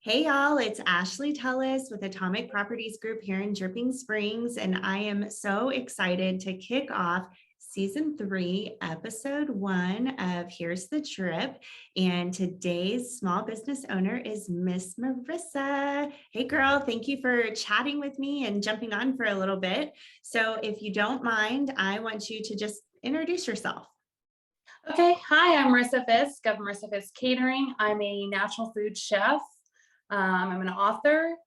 Hey y'all, it's Ashley Tullis with Atomic Properties Group here in Dripping Springs, and I am so excited to kick off season 3, episode 1 of Here's the Drip. And today's small business owner is Miss Marissa. Hey girl, thank you for chatting with me and jumping on for a little bit. So if you don't mind, I want you to just introduce yourself. Okay, hi, I'm Marissa Fisk of Marissa Fisk Catering. I'm a natural food chef. I'm an author.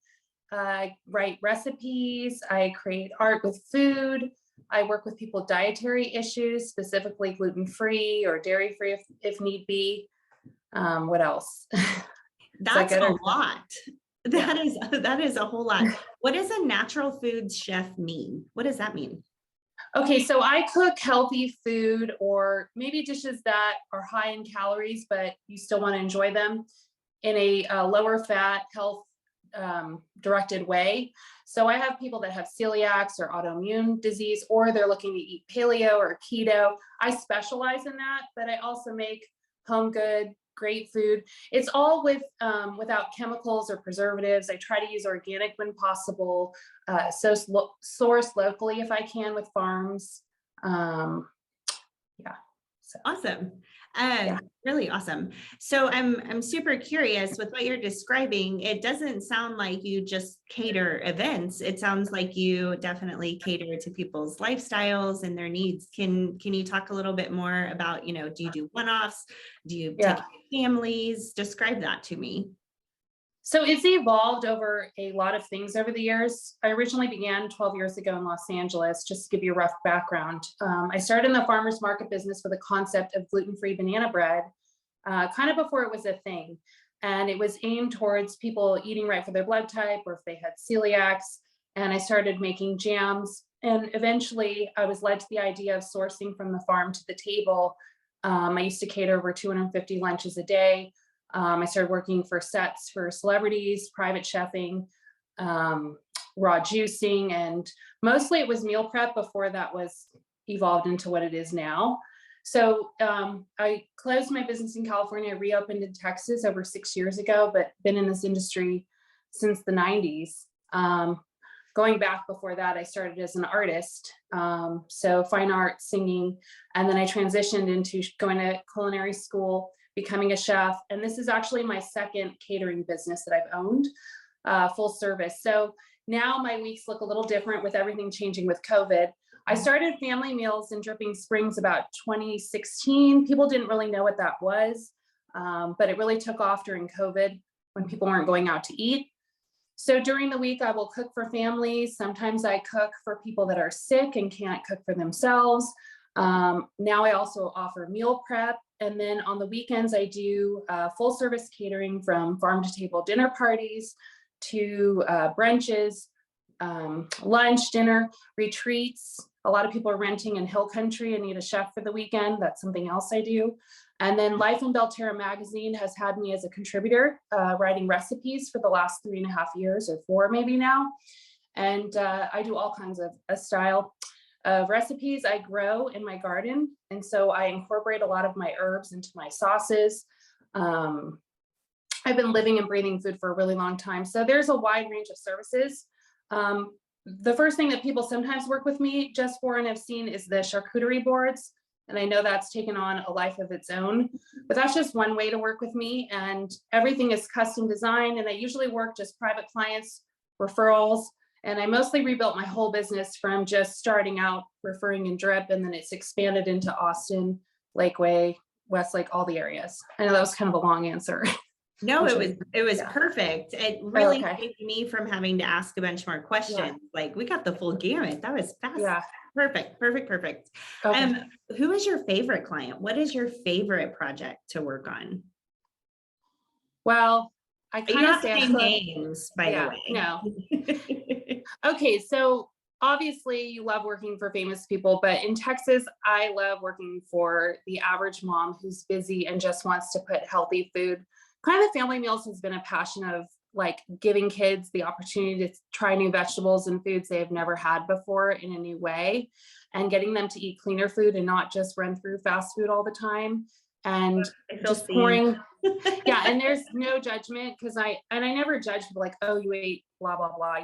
I write recipes. I create art with food. I work with people with dietary issues, specifically gluten-free or dairy-free if need be. What else? That's a Or lot. yeah. That is a whole lot. What does a natural foods chef mean? What does that mean? Okay, so I cook healthy food or maybe dishes that are high in calories, but you still want to enjoy them in a lower fat, health directed way. So I have people that have celiacs or autoimmune disease, or they're looking to eat paleo or keto. I specialize in that, but I also make home good, great food. It's all without chemicals or preservatives. I try to use organic when possible, source locally if I can with farms. Yeah. So, Awesome. yeah. Really awesome. So I'm super curious with what you're describing. It doesn't sound like you just cater events. It sounds like you definitely cater to people's lifestyles and their needs. Can you talk a little bit more about, do you do one-offs? Do you take Yeah. care of families? Describe that to me. So it's evolved over a lot of things over the years. I originally began 12 years ago in Los Angeles, just to give you a rough background. I started in the farmer's market business with a concept of gluten-free banana bread, kind of before it was a thing. And it was aimed towards people eating right for their blood type or if they had celiacs. And I started making jams. And eventually I was led to the idea of sourcing from the farm to the table. I used to cater over 250 lunches a day. I started working for sets for celebrities, private chefing, raw juicing, and mostly it was meal prep before that was evolved into what it is now. So I closed my business in California, reopened in Texas over 6 years ago, but been in this industry since the 90s. Going back before that, I started as an artist, so fine art, singing, and then I transitioned into going to culinary school, becoming a chef. And this is actually my second catering business that I've owned, full service. So now my weeks look a little different with everything changing with COVID. I started family meals in Dripping Springs about 2016. People didn't really know what that was, but it really took off during COVID when people weren't going out to eat. So during the week, I will cook for families. Sometimes I cook for people that are sick and can't cook for themselves. Now I also offer meal prep. And then on the weekends, I do full service catering from farm to table dinner parties to brunches, lunch, dinner, retreats. A lot of people are renting in Hill Country and need a chef for the weekend. That's something else I do. And then Life in Belterra magazine has had me as a contributor, writing recipes for the last 3.5 years or 4 maybe now. And I do all kinds of style of recipes I grow in my garden. And so I incorporate a lot of my herbs into my sauces. I've been living and breathing food for a really long time. So there's a wide range of services. The first thing that people sometimes work with me just for and have seen is the charcuterie boards. And I know that's taken on a life of its own, but that's just one way to work with me. And everything is custom designed. And I usually work just private clients, referrals. And I mostly rebuilt my whole business from just starting out referring in drip, and then it's expanded into Austin, Lakeway, Westlake, all the areas. I know that was kind of a long answer. No, it was Yeah. perfect. It really Okay. saved me from having to ask a bunch more questions. Yeah. Like we got the full gamut. That was fast. Yeah. Perfect. Okay. Who is your favorite client? What is your favorite project to work on? Well, I You kind don't of have to say name names, by the yeah, way. no. Okay, so obviously you love working for famous people, but in Texas, I love working for the average mom who's busy and just wants to put healthy food. Kind of family meals has been a passion of like giving kids the opportunity to try new vegetables and foods they have never had before in a new way, and getting them to eat cleaner food and not just run through fast food all the time. And I feel just seen. Yeah, and there's no judgment because I never judge people like, oh, you ate blah blah blah.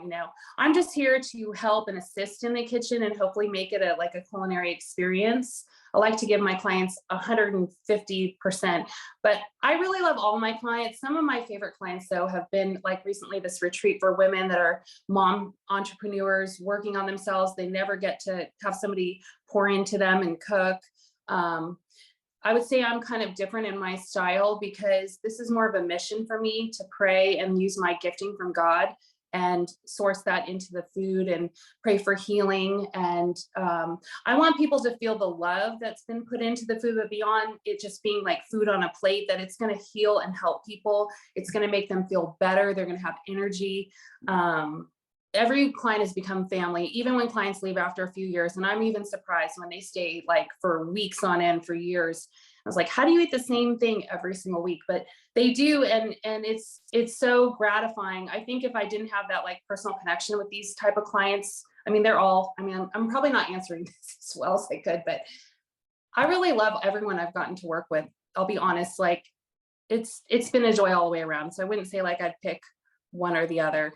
I'm just here to help and assist in the kitchen and hopefully make it a culinary experience. I like to give my clients 150%, but I really love all my clients. Some of my favorite clients though have been like recently this retreat for women that are mom entrepreneurs working on themselves. They never get to have somebody pour into them and cook. Um, I would say I'm kind of different in my style because this is more of a mission for me to pray and use my gifting from God and source that into the food and pray for healing. And I want people to feel the love that's been put into the food, but beyond it just being like food on a plate, that it's going to heal and help people. It's going to make them feel better. They're going to have energy. Every client has become family, even when clients leave after a few years. And I'm even surprised when they stay like for weeks on end, for years. I was like, how do you eat the same thing every single week? But they do. And it's so gratifying. I think if I didn't have that like personal connection with these type of clients, I'm probably not answering this as well as I could, but I really love everyone I've gotten to work with. I'll be honest, like it's been a joy all the way around. So I wouldn't say like I'd pick one or the other.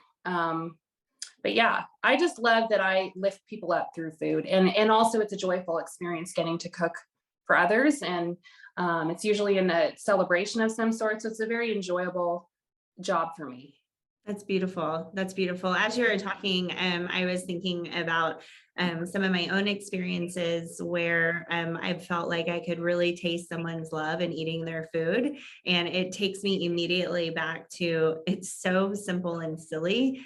But yeah, I just love that I lift people up through food, and also it's a joyful experience getting to cook for others, and it's usually in a celebration of some sort, so it's a very enjoyable job for me. That's beautiful. That's beautiful. As you were talking, I was thinking about some of my own experiences where I felt like I could really taste someone's love in eating their food. And it takes me immediately back to, it's so simple and silly,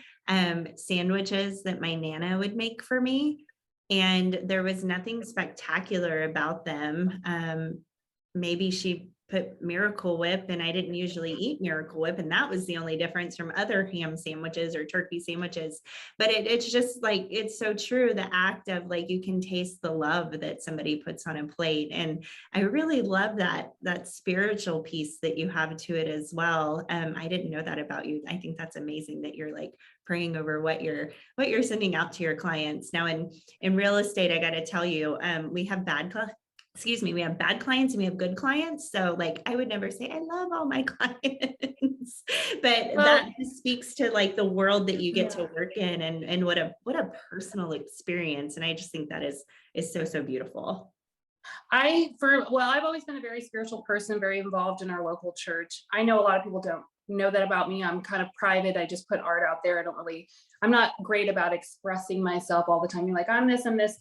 sandwiches that my Nana would make for me. And there was nothing spectacular about them. Maybe she put Miracle Whip, and I didn't usually eat Miracle Whip, and that was the only difference from other ham sandwiches or turkey sandwiches. But it's just like, it's so true, the act of like, you can taste the love that somebody puts on a plate. And I really love that spiritual piece that you have to it as well. I didn't know that about you. I think that's amazing that you're like praying over what you're sending out to your clients. Now in real estate, I got to tell you, we have we have bad clients and we have good clients. So like, I would never say I love all my clients, but that speaks to like the world that you get to work in, and what a personal experience. And I just think that is so beautiful. I've always been a very spiritual person, very involved in our local church. I know a lot of people don't know that about me. I'm kind of private. I just put art out there. I'm not great about expressing myself all the time. You're like, I'm this.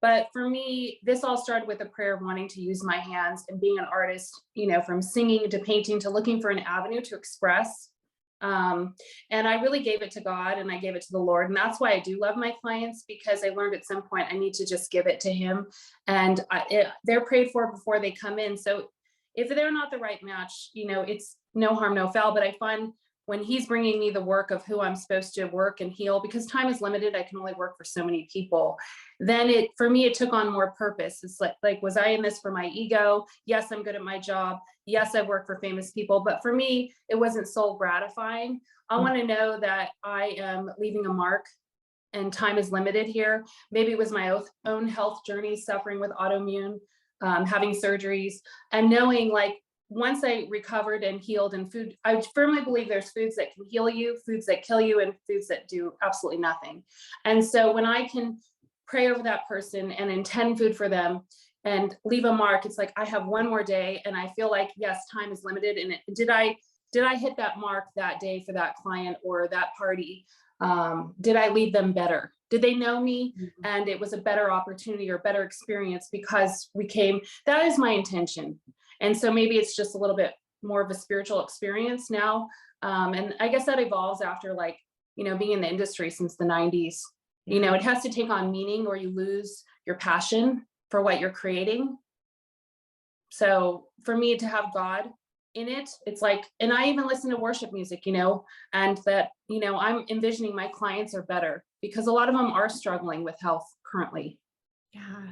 But for me, this all started with a prayer of wanting to use my hands and being an artist, from singing to painting to looking for an avenue to express. And I really gave it to God and I gave it to the Lord. And that's why I do love my clients, because I learned at some point I need to just give it to Him. And they're prayed for before they come in. So if they're not the right match, it's no harm, no foul. But I find when He's bringing me the work of who I'm supposed to work and heal, because time is limited, I can only work for so many people. Then for me, it took on more purpose. It's like, was I in this for my ego? Yes, I'm good at my job. Yes, I work for famous people, but for me, it wasn't soul gratifying. I want to know that I am leaving a mark, and time is limited here. Maybe it was my own health journey, suffering with autoimmune, having surgeries, and knowing like, once I recovered and healed in food, I firmly believe there's foods that can heal you, foods that kill you, and foods that do absolutely nothing. And so when I can pray over that person and intend food for them and leave a mark, it's like I have one more day, and I feel like, yes, time is limited. And did I hit that mark that day for that client or that party? Did I leave them better? Did they know me? And it was a better opportunity or better experience because that is my intention. And so maybe it's just a little bit more of a spiritual experience now. And I guess that evolves after being in the industry since the 90s. It has to take on meaning or you lose your passion for what you're creating. So for me to have God in it, it's like, and I even listen to worship music, and that, I'm envisioning my clients are better because a lot of them are struggling with health currently. Yeah.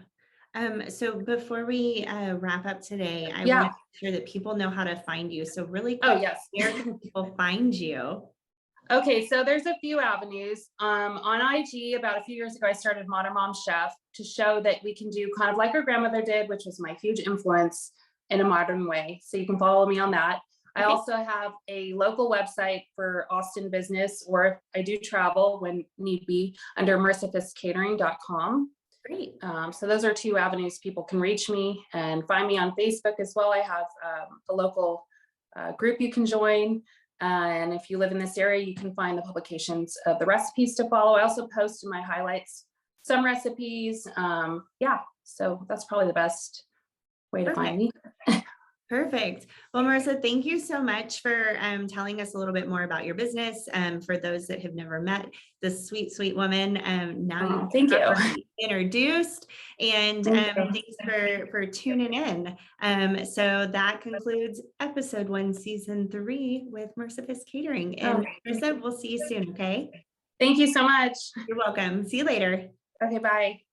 So before we wrap up today, I want to make sure that people know how to find you. So really quick, where can people find you? Okay, so there's a few avenues. On IG, about a few years ago, I started Modern Mom Chef to show that we can do kind of like our grandmother did, which was my huge influence, in a modern way. So you can follow me on that. I also have a local website for Austin business, or if I do travel when need be, under marissafiskcatering.com. Great. So those are two avenues people can reach me, and find me on Facebook as well. I have a local group you can join. And if you live in this area, you can find the publications of the recipes to follow. I also post in my highlights some recipes. Yeah, so that's probably the best way to find me. Perfect. Well, Marissa, thank you so much for telling us a little bit more about your business. For those that have never met this sweet, sweet woman, now Thank you. Introduced, and thanks for tuning in. So that concludes episode 1, season 3 with Marissa Fisk Catering. And Marissa, we'll see you soon. Okay. Thank you so much. You're welcome. See you later. Okay, bye.